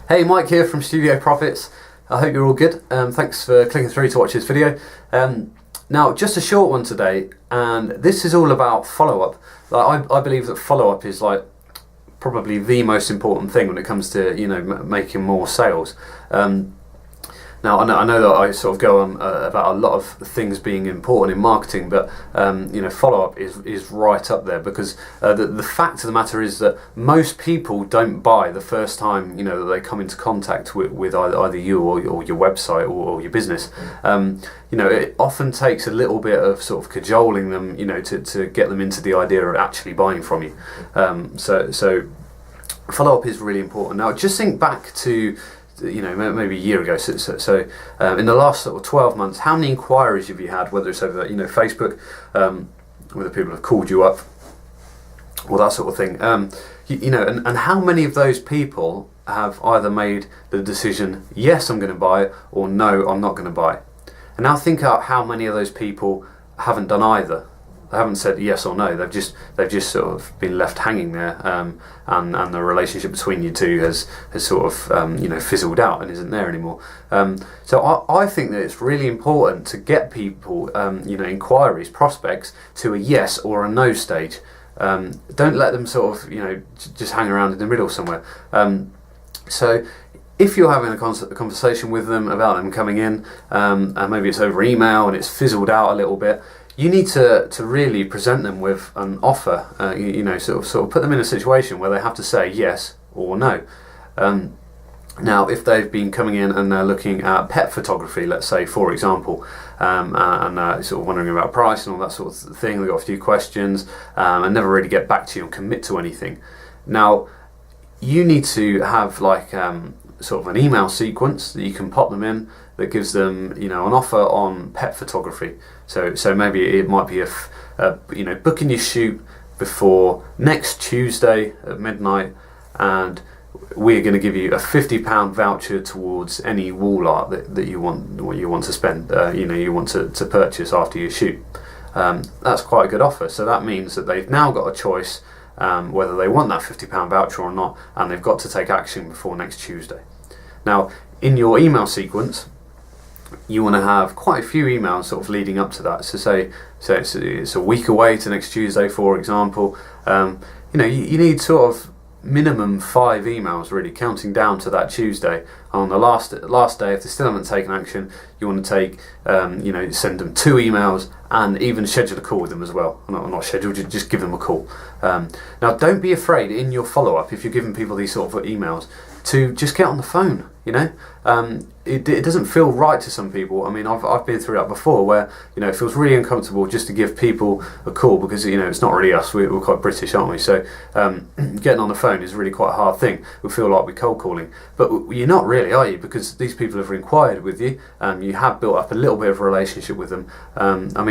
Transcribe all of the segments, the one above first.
Hey, Mike here from Studio Profits. I hope you're all good. Thanks for clicking through to watch this video. Now, just a short one today, and this is all about follow-up. I believe that follow-up is like probably the most important thing when it comes to making more sales. Now, I know that I sort of go on about a lot of things being important in marketing, but follow-up is right up there, because the fact of the matter is that most people don't buy the first time that they come into contact with either you or your website or your business. It often takes a little bit of sort of cajoling them, to get them into the idea of actually buying from you. So follow-up is really important. Now, just think back to maybe a year ago. So in the last sort of 12 months, how many inquiries have you had? Whether it's over Facebook, whether people have called you up, or that sort of thing. And how many of those people have either made the decision, yes, I'm going to buy it, or no, I'm not going to buy it. And now think out how many of those people haven't done either. They haven't said yes or no. They've just sort of been left hanging there, and the relationship between you two has sort of fizzled out and isn't there anymore. So I think that it's really important to get people inquiries, prospects, to a yes or a no stage. Don't let them sort of just hang around in the middle somewhere. So if you're having a conversation with them about them coming in, and maybe it's over email and it's fizzled out a little bit, you need to really present them with an offer. Sort of put them in a situation where they have to say yes or no. Now, if they've been coming in and they're looking at pet photography, let's say, for example, and sort of wondering about price and all that sort of thing, they've got a few questions, and never really get back to you and commit to anything. Now, you need to have like sort of an email sequence that you can pop them in that gives them an offer on pet photography. So maybe it might be booking your shoot before next Tuesday at midnight, and we're going to give you a £50 voucher towards any wall art that you want to spend. You want to purchase after your shoot. That's quite a good offer. So that means that they've now got a choice whether they want that £50 voucher or not, and they've got to take action before next Tuesday. Now, in your email sequence, you want to have quite a few emails sort of leading up to that. So say it's a week away to next Tuesday, for example. You need sort of minimum 5 emails really, counting down to that Tuesday. And on the last day, if they still haven't taken action, you want to take send them 2 emails and even schedule a call with them as well. Not schedule, just give them a call. Now, don't be afraid in your follow-up, if you're giving people these sort of emails, to just get on the phone. It doesn't feel right to some people. I mean, I've been through that before, where it feels really uncomfortable just to give people a call, because it's not really us. We're quite British, aren't we? So getting on the phone is really quite a hard thing. We feel like we're cold calling, but you're not really, are you? Because these people have inquired with you. You have built up a little bit of a relationship with them.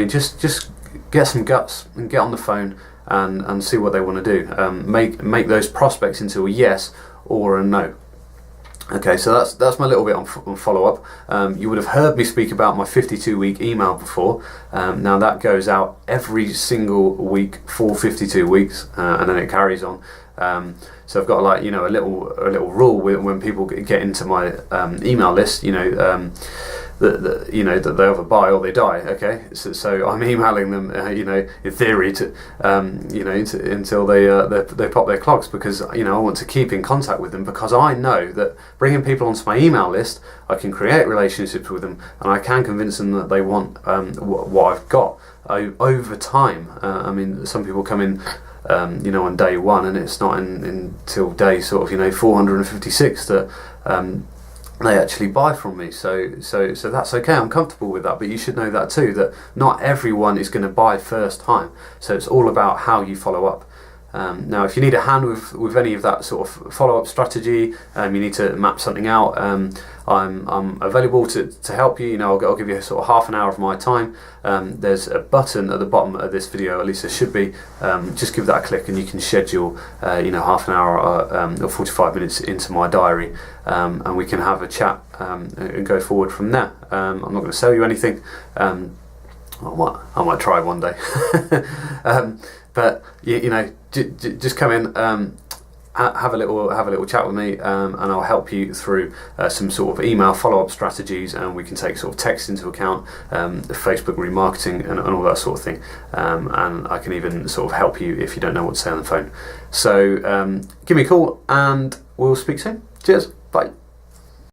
Just get some guts and get on the phone and see what they want to do. Make those prospects into a yes or a no. Okay, so that's my little bit on follow-up. You would have heard me speak about my 52-week email before. Now that goes out every single week for 52 weeks, and then it carries on. So I've got like a little rule when people get into my email list. That they either buy or they die. Okay, so I'm emailing them, in theory, until they pop their clogs, because I want to keep in contact with them, because I know that bringing people onto my email list, I can create relationships with them, and I can convince them that they want what I've got over time. Some people come in, on day 1, and it's not until day sort of 456 that they actually buy from me. So that's okay. I'm comfortable with that, but you should know that too, that not everyone is going to buy first time. So it's all about how you follow up. Now, if you need a hand with any of that sort of follow-up strategy, you need to map something out, I'm available to help you. I'll give you sort of half an hour of my time. There's a button at the bottom of this video, at least there should be. Just give that a click and you can schedule half an hour or 45 minutes into my diary, and we can have a chat and go forward from there. I'm not going to sell you anything. I might try one day. But just come in, have a little chat with me, and I'll help you through some sort of email follow-up strategies, and we can take sort of text into account, Facebook remarketing, and all that sort of thing. And I can even sort of help you if you don't know what to say on the phone. So give me a call, and we'll speak soon. Cheers. Bye.